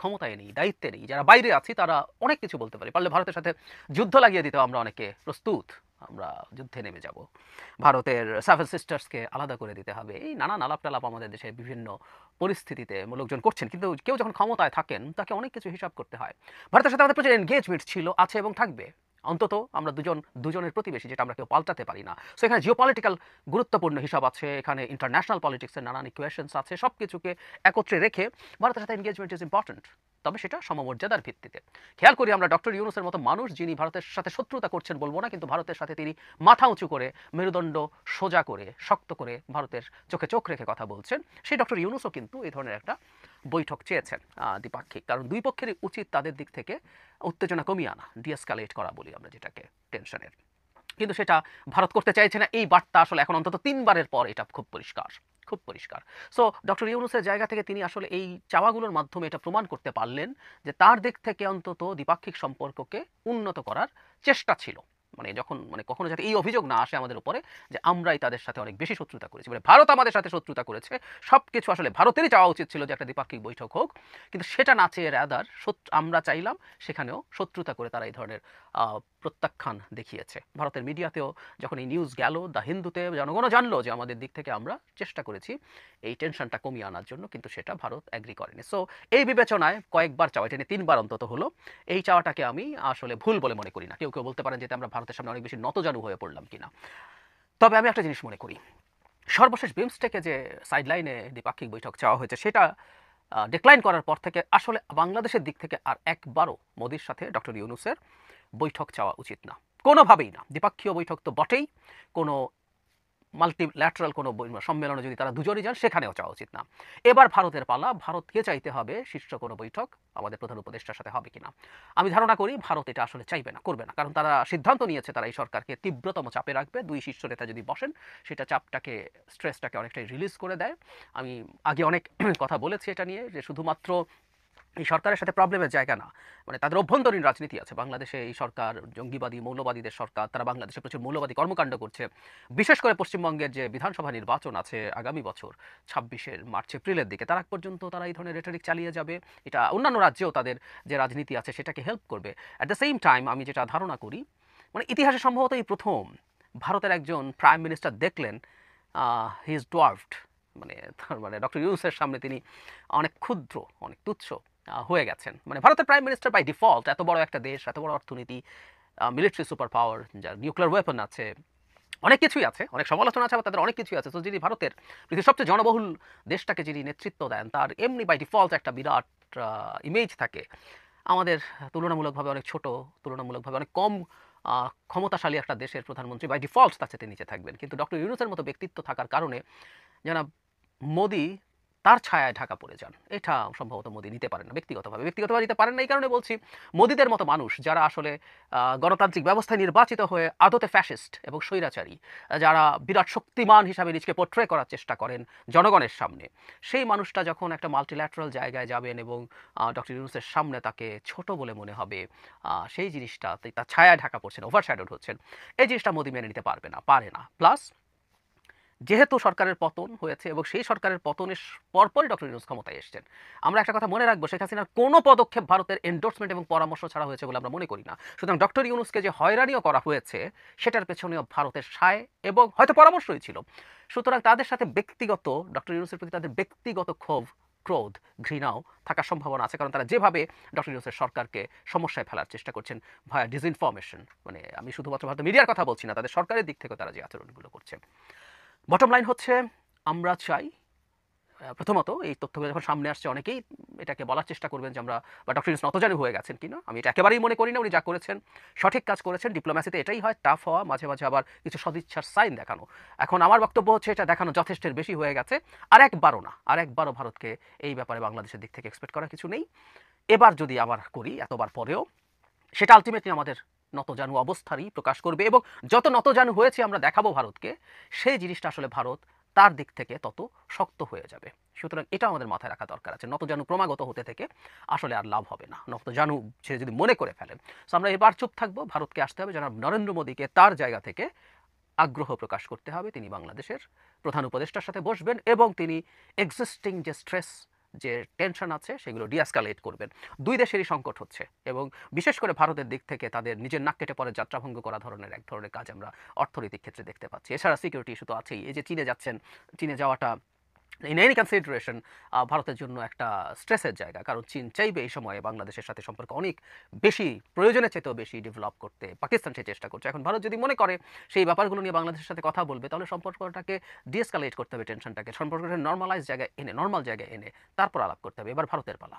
ক্ষমতায় নেই, দায়িত্বে নেই, যারা বাইরে আছি তারা অনেক কিছু বলতে পারি। পারলে ভারতের সাথে যুদ্ধ লাগিয়ে দিতেও আমরা অনেকে প্রস্তুত। আমরা যুদ্ধে নেমে যাব। ভারতের সেভেন সিস্টার্সকে আলাদা করে দিতে হবে। এই নানান আলাপ-টালাপ আমাদের দেশে বিভিন্ন পরিস্থিতিতে লোকজন করছেন। কিন্তু কেউ যখন ক্ষমতায় থাকেন তাকে অনেক কিছু হিসাব করতে হয়। ভারতের সাথে আমাদের প্রচুর এনগেজমেন্ট ছিল, আছে এবং থাকবে। অন্তত আমরা দুজনের প্রতিবেশী, যেটা আমরা কেউ পাল্টাতে পারি না। সো এখানে জিওপলিটিক্যাল গুরুত্বপূর্ণ হিসাব আছে, এখানে ইন্টারন্যাশনাল পলিটিক্সের নানান ইকুয়েশনস আছে। সবকিছুকে একত্রে রেখে ভারতের সাথে এনগেজমেন্ট ইজ ইম্পর্টেন্ট। তবে সেটা সমমর্যাদার ভিত্তিতে। খেয়াল করি আমরা ডক্টর ইউনূসের মতো মানুষ, যিনি ভারতের সাথে শত্রুতা করছেন বলবো না, কিন্তু ভারতের সাথে তিনি মাথা উঁচু করে, মেরুদণ্ড সোজা করে, শক্ত করে ভারতের চোখে চোখ রেখে কথা বলছেন, সেই ডক্টর ইউনূসও কিন্তু এই ধরনের একটা বৈঠক চেয়েছেন দ্বিপাক্ষিক। কারণ দুই পক্ষেরই উচিত তাদের দিক থেকে উত্তেজনা কমিয়ে আনা, ডিএসকালেট করা বলি আমরা যেটাকে, টেনশনের। কিন্তু সেটা ভারত করতে চাইছে না। এই বার্তা আসলে এখন অন্তত ৩ বারের পর এটা খুব পরিষ্কার, খুব পরিষ্কার। সো ডক্টর ইউনূসের জায়গা থেকে তিনি আসলে এই চাওয়াগুলোর মাধ্যমে এটা প্রমাণ করতে পারলেন যে তার দিক থেকে অন্তত দ্বিপাক্ষিক সম্পর্ককে উন্নত করার চেষ্টা ছিল। মানে কখনো যাতে এই অভিযোগ না আসে আমাদের উপরে যে আমরাই তাদের সাথে অনেক বেশি শত্রুতা করেছি। মানে ভারত আমাদের সাথে শত্রুতা করেছে। সবকিছু আসলে ভারতেরই চাওয়া উচিত ছিল যে একটা দ্বিপাক্ষিক বৈঠক হোক। কিন্তু সেটা না চেয়ে রাদার আমরা চাইলাম, সেখানেও শত্রুতা করে তারা এই ধরনের আ প্রত্যাখ্যান দেখিয়েছে। ভারতের মিডিয়াতেও যখন এই নিউজ গেল, দ্য হিন্দুতে জনগণও জানলো যে আমাদের দিক থেকে আমরা চেষ্টা করেছি এই টেনশনটা কমিয়ে আনার জন্য, কিন্তু সেটা ভারত এগ্রি করেনি। সো এই বিবেচনায় কয়েকবার চাওয়া, এটা নিয়ে ৩ বার অন্তত হলো, এই চাওয়াটাকে আমি আসলে ভুল বলে মনে করি না। কেউ বলতে পারেন যে এতে আমরা ভারতের সামনে অনেক বেশি নতজানু হয়ে পড়লাম কিনা। তবে আমি একটা জিনিস মনে করি, সর্বশেষ বিমস্টেকে যে সাইডলাইনে দ্বিপাক্ষিক বৈঠক চাওয়া হয়েছে, সেটা ডিক্লাইন করার পর থেকে আসলে বাংলাদেশের দিক থেকে আর একবারও মোদির সাথে ডক্টর ইউনূসের বৈঠক চাওয়া উচিত না। কোনোভাবেই না। দ্বিপাক্ষীয় বৈঠক তো বটেই, কোনো মাল্টিল্যাটারাল কোনো সম্মেলনে যদি তারা দুজনই যান, সেখানেও চাওয়া উচিত না। এবার ভারতের পালা। ভারতকে চাইতে হবে শীর্ষ কোনো বৈঠক আমাদের প্রধান উপদেষ্টার সাথে হবে কিনা। আমি ধারণা করি ভারত এটা আসলে চাইবে না, করবে না। কারণ তারা সিদ্ধান্ত নিয়েছে তারা এই সরকারকে তীব্রতম চাপে রাখবে। দুই শীর্ষ নেতা যদি বসেন, সেটা চাপটাকে, স্ট্রেসটাকে অনেকটাই রিলিজ করে দেয়। আমি আগে অনেক কথা বলেছি এটা নিয়ে, যে শুধুমাত্র এই সরকারের সাথে প্রবলেমের জায়গা না, মানে তাদের অভ্যন্তরীণ রাজনীতি আছে। বাংলাদেশে এই সরকার জঙ্গিবাদী, মৌলবাদীদের সরকার। তারা বাংলাদেশে প্রচুর মৌলবাদী কর্মকাণ্ড করছে। বিশেষ করে পশ্চিমবঙ্গের যে বিধানসভা নির্বাচন আছে আগামী বছর ২৬-এর মার্চ এপ্রিলের দিকে, তার আগ পর্যন্ত তারা এই ধরনের রেটরিক চালিয়ে যাবে। এটা অন্যান্য রাজ্যেও তাদের যে রাজনীতি আছে সেটাকে হেল্প করবে। অ্যাট দ্য সেম টাইম আমি যেটা ধারণা করি, মানে ইতিহাসে সম্ভবত এই প্রথম ভারতের একজন প্রাইম মিনিস্টার দেখলেন হি ইজ ডোয়ার্ফড, মানে ডক্টর ইউনূসের সামনে তিনি অনেক ক্ষুদ্র, অনেক তুচ্ছ হয়ে গেছেন। মানে ভারতের প্রাইম মিনিস্টার বাই ডিফল্ট, এত বড় একটা দেশ, এত বড় অর্থনীতি, মিলিটারি সুপার পাওয়ার, যার নিউক্লিয়ার ওয়েপন আছে, অনেক কিছুই আছে, অনেক সমালোচনা আছে, আবার তাদের অনেক কিছুই আছে। তো যিনি ভারতের পৃথিবীর সবচেয়ে জনবহুল দেশটাকে যিনি নেতৃত্ব দেন, তার এমনি বাই ডিফল্ট একটা বিরাট ইমেজ থাকে। আমাদের তুলনামূলকভাবে অনেক ছোট, তুলনামূলকভাবে অনেক কম ক্ষমতাশালী একটা দেশের প্রধানমন্ত্রী বাই ডিফল্ট তার চেয়ে নিচে থাকবেন। কিন্তু ডক্টর ইউনূসের মতো ব্যক্তিত্ব থাকার কারণে জনাব মোদি তার ছায়ায় ঢাকা পড়ে যান। এটা সম্ভবত মোদি নিতে পারেন না ব্যক্তিগতভাবে। ব্যক্তিগতভাবে নিতে পারেন না এই কারণে বলছি, মোদিদের মতো মানুষ যারা আসলে গণতান্ত্রিক ব্যবস্থায় নির্বাচিত হয়ে আদতে ফ্যাসিস্ট এবং স্বৈরাচারী, যারা বিরাট শক্তিমান হিসাবে নিজেকে পোর্ট্রে করার চেষ্টা করেন জনগণের সামনে, সেই মানুষটা যখন একটা মাল্টিল্যাটারাল জায়গায় যাবেন এবং ডক্টর ইউনূসের সামনে তাকে ছোট বলে মনে হবে, সেই জিনিসটা তার ছায়ায় ঢাকা পড়ছেন, ওভারশ্যাডোড হচ্ছেন, এই জিনিসটা মোদি মেনে নিতে পারবে না, পারে না। প্লাস যেহেতু সরকারের পতন হয়েছে এবং সেই সরকারের পতনের পরপরই ডক্টর ইউনূস ক্ষমতায় এসেছেন, আমরা একটা কথা মনে রাখবো, শেখ হাসিনার কোনো পদক্ষেপ ভারতের এন্ডোর্সমেন্ট এবং পরামর্শ ছাড়া হয়েছে বলে আমরা মনে করি না। সুতরাং ডক্টর ইউনূসকে যে হয়রানিও করা হয়েছে, সেটার পেছনেও ভারতের সায় এবং হয়তো পরামর্শই ছিল। সুতরাং তাদের সাথে ব্যক্তিগত, ডক্টর ইউনূসের প্রতি তাদের ব্যক্তিগত ক্ষোভ, ক্রোধ, ঘৃণাও থাকার সম্ভাবনা আছে। কারণ তারা যেভাবে ডক্টর ইউনূসের সরকারকে সমস্যায় ফেলার চেষ্টা করছেন ভায়া ডিসইনফরমেশন, মানে আমি শুধুমাত্র ভারতের মিডিয়ার কথা বলছি না, তাদের সরকারের দিক থেকে তারা যে আচরণগুলো করছে। বটম লাইন হচ্ছে, আমরা চাই প্রথমত এই তথ্যগুলো যখন সামনে আসছে, অনেকেই এটাকে বলার চেষ্টা করবেন যে আমরা বা ডক্টর ইউনূস নতজানু হয়ে গেছেন কিনা। আমি এটা একেবারেই মনে করি না। উনি যা করেছেন সঠিক কাজ করেছেন। ডিপ্লোম্যাসিতে এটাই হয়, টাফ হওয়া, মাঝে মাঝে আবার কিছু সদিচ্ছার সাইন দেখানো। এখন আমার বক্তব্য হচ্ছে এটা দেখানো যথেষ্টের বেশি হয়ে গেছে। আর একবারও ভারতকে এই ব্যাপারে বাংলাদেশের দিক থেকে এক্সপেক্ট করার কিছু নেই। এবার যদি আবার করি এতবার পরেও, সেটা আলটিমেটলি আমাদের নতজানু অবস্থারই প্রকাশ করবে এবং যত নতজানু হয়েছে আমরা দেখাবো ভারতকে, সেই জিনিসটা আসলে ভারত তার দিক থেকে তত শক্ত হয়ে যাবে। সুতরাং এটা আমাদের মাথায় রাখা দরকার আছে। নতজানু ক্রমাগত হতে থেকে আসলে আর লাভ হবে না, নতজানু সে যদি মনে করে ফেলেন। সো আমরা এবার চুপ থাকবো, ভারতকে আসতে হবে, জনাব নরেন্দ্র মোদীকে তার জায়গা থেকে আগ্রহ প্রকাশ করতে হবে। তিনি বাংলাদেশের প্রধান উপদেষ্টার সাথে বসবেন এবং তিনি এক্সিস্টিং যে স্ট্রেস যে টেনশন আছে সেগুলো ডিএসকালেট করবেন। দুই দেশেরই সংকট হচ্ছে এবং বিশেষ করে ভারতের দিক থেকে তাদের নিজের নাক কেটে পরে যাত্রাভঙ্গ করা এক ধরনের কাজ আমরা অর্থনৈতিক ক্ষেত্রে দেখতে পাচ্ছি। এছাড়া সিকিউরিটি ইস্যু তো আছেই। এই যে চীনে যাচ্ছেন, চীনে যাওয়াটা ইন এনি কনসিডারেশন ভারতের জন্য একটা স্ট্রেসের জায়গা। কারণ চীন চাইবে এই সময়ে বাংলাদেশের সাথে সম্পর্ক অনেক বেশি, প্রয়োজনের চাইতেও বেশি ডেভেলপ করতে। পাকিস্তান সেই চেষ্টা করছে। এখন ভারত যদি মনে করে সেই ব্যাপারগুলো নিয়ে বাংলাদেশের সাথে কথা বলবে, তাহলে সম্পর্কটাকে ডিএসকালেট করতে হবে, টেনশনটাকে সম্পর্কটাকে নরমালাইজ জায়গায় এনে, নরমাল জায়গায় এনে তারপর আলাপ করতে হবে। এবার ভারতের পালা।